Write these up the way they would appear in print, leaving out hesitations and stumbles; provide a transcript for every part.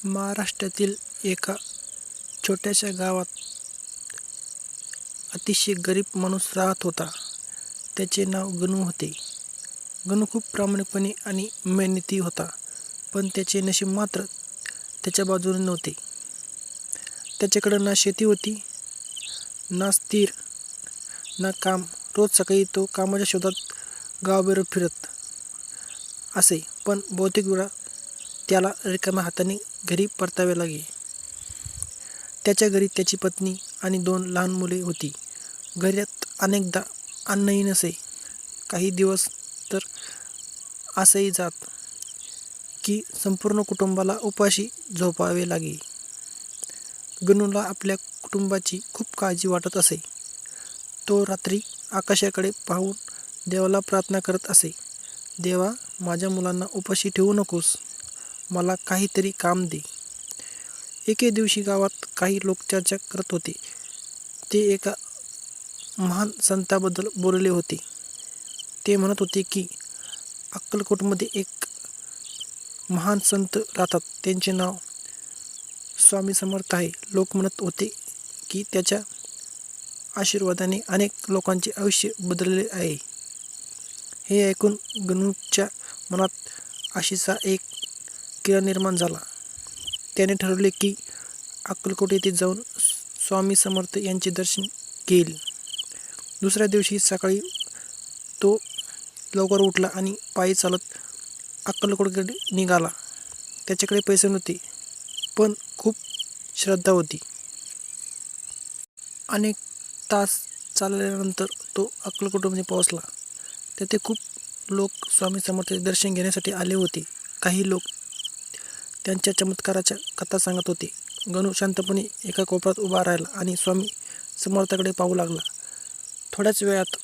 महाराष्ट्रातील एका छोट्याशा गावात अतिशय गरीब माणूस राहत होता. त्याचे नाव गणू होते. गणू खूप प्रामाणिकपणे आणि मेहनती होता, पण त्याचे नशीब मात्र त्याच्या बाजूने नव्हते. त्याच्याकडं ना शेती होती, ना स्थिर, ना काम. रोज सकाळी तो कामाच्या शोधात गावाबाहेर फिरत असे, पण बहुतेक वेळा त्याला रिकाम्या हाताने घरी परतावे लागे. त्याच्या घरी त्याची पत्नी आणि 2 लहान मुले होती. घरात अनेकदा अन्नही नसे. काही दिवस तर असेही जात की संपूर्ण कुटुंबाला उपाशी झोपावे लागे. गणूला आपल्या कुटुंबाची खूप काळजी वाटत असे. तो रात्री आकाशाकडे पाहून देवाला प्रार्थना करत असे, देवा, माझ्या मुलांना उपाशी ठेवू नकोस. मला काहीतरी काम दे. एके दिवशी गावात काही लोक चर्चा करत होते. ते एका महान संताबद्दल बोलले होते. ते म्हणत होते की अक्कलकोटमध्ये एक महान संत राहतात. त्यांचे नाव स्वामी समर्थ आहे. लोक म्हणत होते की त्याच्या आशीर्वादाने अनेक लोकांचे आयुष्य बदलले आहे. हे ऐकून गणूच्या मनात आशेचा एक किरण निर्माण झाला. त्याने ठरवले की अक्कलकोट येथे जाऊन स्वामी समर्थ यांचे दर्शन घेईल. दुसऱ्या दिवशी सकाळी तो लवकर उठला आणि पायी चालत अक्कलकोटकडे निघाला. त्याच्याकडे पैसे नव्हते, पण खूप श्रद्धा होती. अनेक तास चालल्यानंतर तो अक्कलकोटमध्ये पोहोचला. तेथे खूप लोक स्वामी समर्थांचे दर्शन घेण्यासाठी आले होते. काही लोक त्यांच्या चमत्काराच्या कथा सांगत होते. गणू शांतपणे एका कोपऱ्यात उभा राहिला आणि स्वामी समर्थाकडे पाहू लागला. थोड्याच वेळात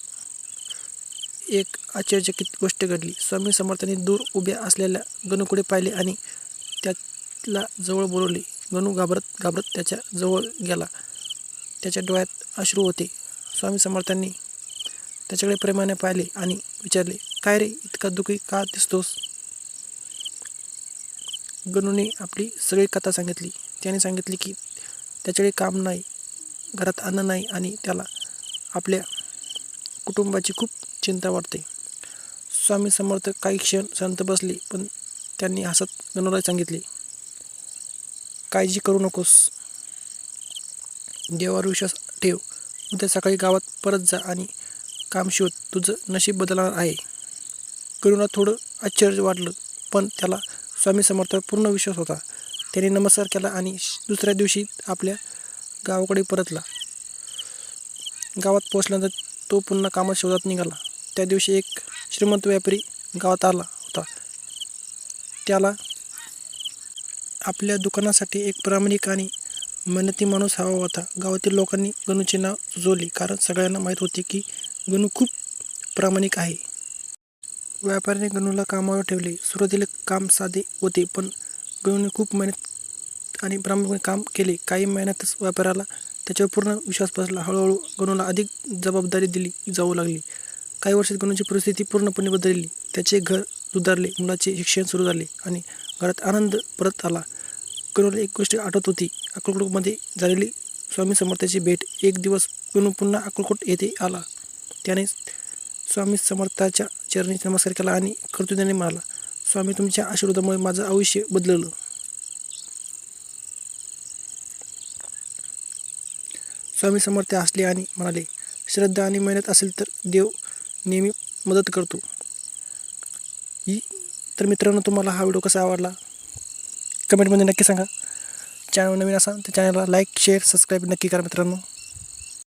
एक आश्चर्यचकित गोष्ट घडली. स्वामी समर्थांनी दूर उभ्या असलेल्या गणूकडे पाहिले आणि त्याला जवळ बोलवले. गणू घाबरत घाबरत त्याच्या जवळ गेला. त्याच्या डोळ्यात अश्रू होते. स्वामी समर्थांनी त्याच्याकडे प्रेमाने पाहिले आणि विचारले, काय रे, इतका दुःखी का दिसतोस? गणूने आपली सगळी कथा सांगितली. त्याने सांगितले की त्याच्याकडे काम नाही, घरात अन्न नाही आणि त्याला आपल्या कुटुंबाची खूप चिंता वाटते. स्वामी समर्थ काही क्षण शांत बसले, पण त्यांनी हसत गणूला सांगितले, काळजी करू नकोस, देवावर विश्वास ठेव. उद्या सकाळी गावात परत जा आणि काम शोध. तुझं नशीब बदलणार आहे. गणूला थोडं आश्चर्य वाटलं, पण त्याला स्वामी समर्थावर पूर्ण विश्वास होता. त्याने नमस्कार केला आणि दुसऱ्या दिवशी आपल्या गावाकडे परतला. गावात पोहोचल्यानंतर तो पुन्हा कामात शोधात निघाला. त्या दिवशी एक श्रीमंत व्यापारी गावात आला होता. त्याला आपल्या दुकानासाठी एक प्रामाणिक आणि मेहनती माणूस हवा होता. गावातील लोकांनी गणूचे नाव सुचवले, कारण सगळ्यांना माहीत होते की गणू खूप प्रामाणिक आहे. व्यापाऱ्याने गणूला कामावर ठेवले. सुरुवातीला काम साधे होते, पण गणूने खूप मेहनत आणि प्रामाणिकपणे काम केले. काही महिन्यातच व्यापाऱ्याला त्याच्यावर पूर्ण विश्वास बसला. हळूहळू गणूला अधिक जबाबदारी दिली जाऊ लागली. काही वर्षात गणूची परिस्थिती पूर्णपणे बदलली. त्याचे घर सुधारले, मुलाचे शिक्षण सुरू झाले आणि घरात आनंद परत आला. गणूला एक गोष्ट आठवत होती, अक्कलकोटमध्ये झालेली स्वामी समर्थाची भेट. एक दिवस गणू पुन्हा अक्कलकोट येथे आला. त्याने स्वामी समर्थाच्या चरणी नमस्कार केला आणि कर्तृत्वाने म्हणाला, स्वामी, तुमच्या आशीर्वादामुळे माझं आयुष्य बदललं. स्वामी समर्थ हसले आणि म्हणाले, श्रद्धा आणि मेहनत असेल तर देव नेहमी मदत करतो. तर मित्रांनो, तुम्हाला हा व्हिडिओ कसा आवडला कमेंटमध्ये नक्की सांगा. चॅनल नवीन असाल तर चॅनलला लाईक, शेअर, सबस्क्राईब नक्की करा मित्रांनो.